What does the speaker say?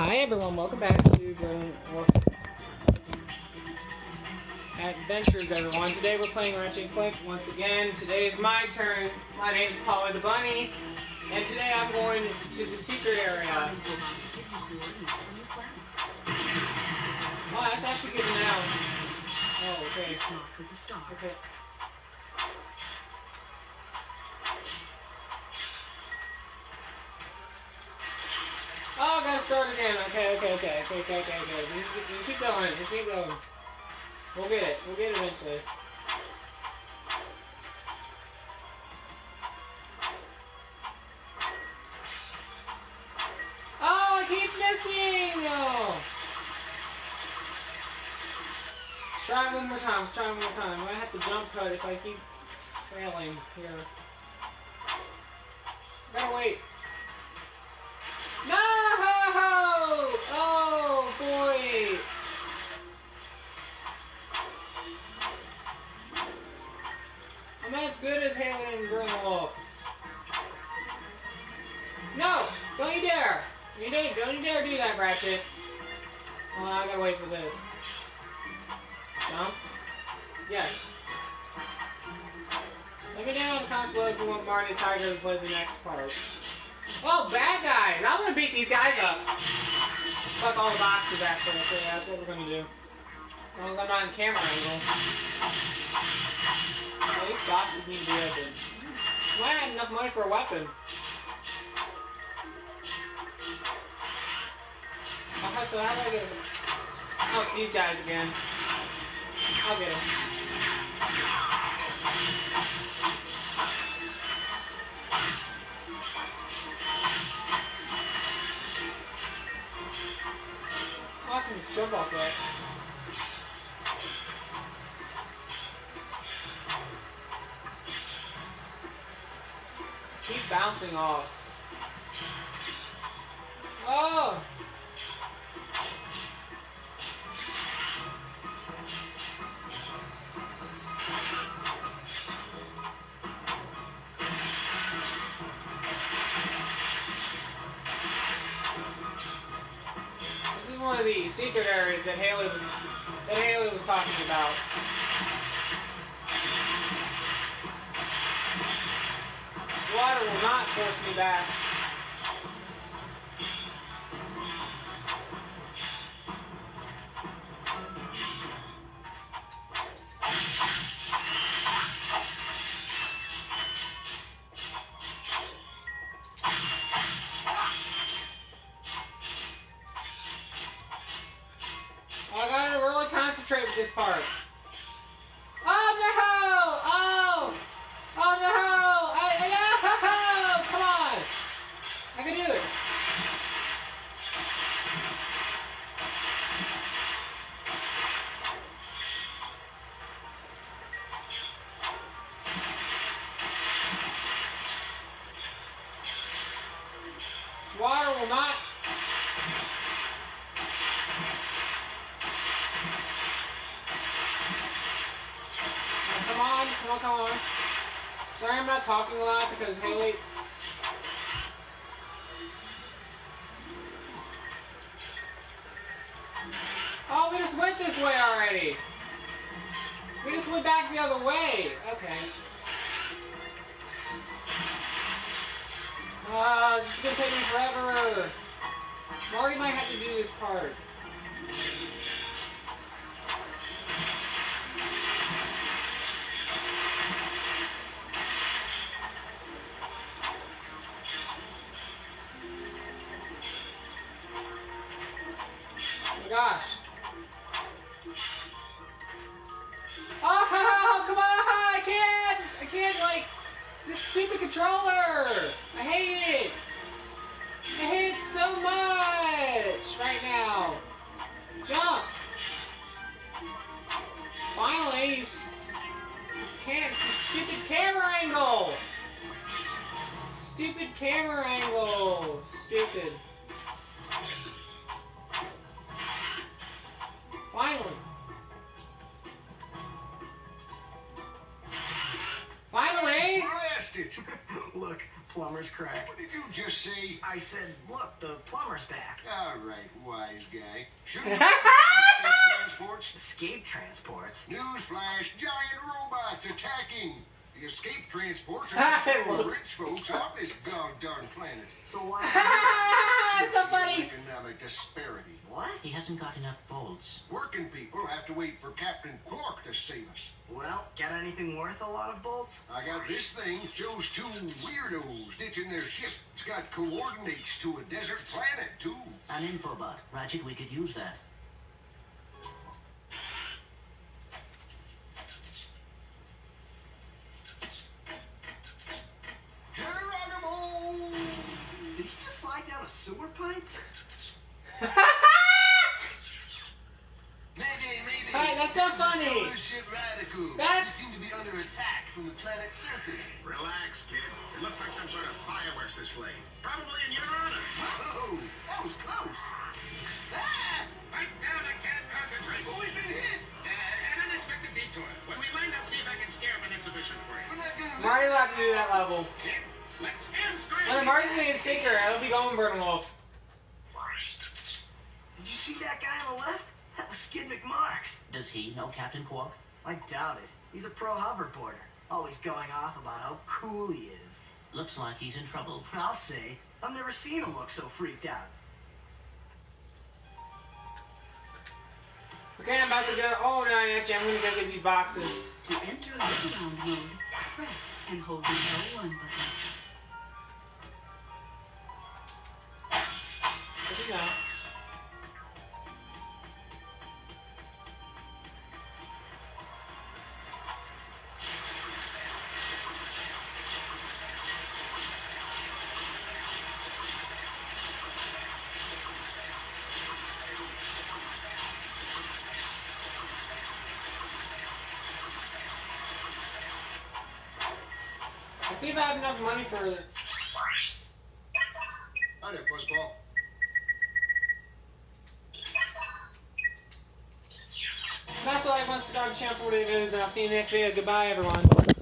Hi everyone, welcome back to Adventures everyone. Today we're playing Ratchet Clank once again. Today is my turn. My name is Polly the Bunny. And today I'm going to the secret area. Oh, that's actually good now. Oh, okay. Okay. Oh, I gotta start again. Okay. We keep going. We'll get it. We'll get it eventually. Oh, I keep missing! Oh. Let's try it one more time. I might have to jump cut if I keep failing here. Gotta wait. No! Oh, boy! I'm as good as Haley and Grimwolf. No! Don't you dare! Don't you dare do that, Ratchet. Oh, I gotta wait for this. Jump. Yes. Let me know in the comments below if you want Marty Tiger to play the next part. Oh, bad guys! I'm gonna beat these guys up! Fuck all the boxes, actually. So yeah, that's what we're gonna do. As long as I'm not in camera angle. Oh, these boxes need to be open. Well, I had enough money for a weapon. Okay, so how do I get it? Oh, it's these guys again. I'll get them. Oh, I can just jump off that. Keep bouncing off. Oh! This is one of the secret areas that Haley was talking about. This water will not force me back. I gotta really concentrate with this part. Oh no! Oh! Oh no! No! Come on! I can do it. This water will not. Come on. Sorry I'm not talking a lot because Haley... Oh, we just went this way already. We just went back the other way. Okay. This is gonna take me forever. Marty might have to do this part. Gosh. Oh, come on! I can't, like, this stupid controller! I hate it! I hate it so much right now! Jump! Finally, this stupid camera angle! Stupid camera angle! Stupid. Finally. Finally! Blasted! Look, plumber's crack. What did you just say? I said, look, the plumber's back. All right, wise guy. Shouldn't you escape transports? Escape transports? Newsflash, giant robots attacking. The escape transports are throwing rich folks off this god-darn planet. So why? That's so funny. Economic disparity. What? He hasn't got enough bolts. Working people have to wait for Captain Quark to save us. Well, got anything worth a lot of bolts? I got this thing. Shows two weirdos ditching their ship. It's got coordinates to a desert planet, too. An infobot. Ratchet, we could use that. Geronimo! Did he just slide down a sewer pipe? Mayday. Alright, that's so funny. Solar ship Radical. That's- We seem to be under attack from the planet's surface. Relax, kid. It looks like some sort of fireworks display. Probably in your honor. Whoa, that was close. Ah! Pipe down, I can't concentrate. Oh, we've been hit. An unexpected detour. When we land, I'll see if I can scare up an exhibition for you. We're not gonna Marty will have to do that level. Kid, let's hamstring. When Marty's gonna get Sinker, it'll be going Burn Wolf. Did you see that guy on the left? That was Skid McMarks. Does he know Captain Quark? I doubt it. He's a pro hoverboarder. Always going off about how cool he is. Looks like he's in trouble. I'll say, I've never seen him look so freaked out. Okay, I'm about to go. Oh, no, actually, I'm gonna go get these boxes. To enter lockdown mode, press and hold the L1 button. What is that? I'll see if I have enough money for. Hi there, Fuzzball. Smash the like button, subscribe to the channel for what it is, and I'll see you in the next video. Goodbye, everyone.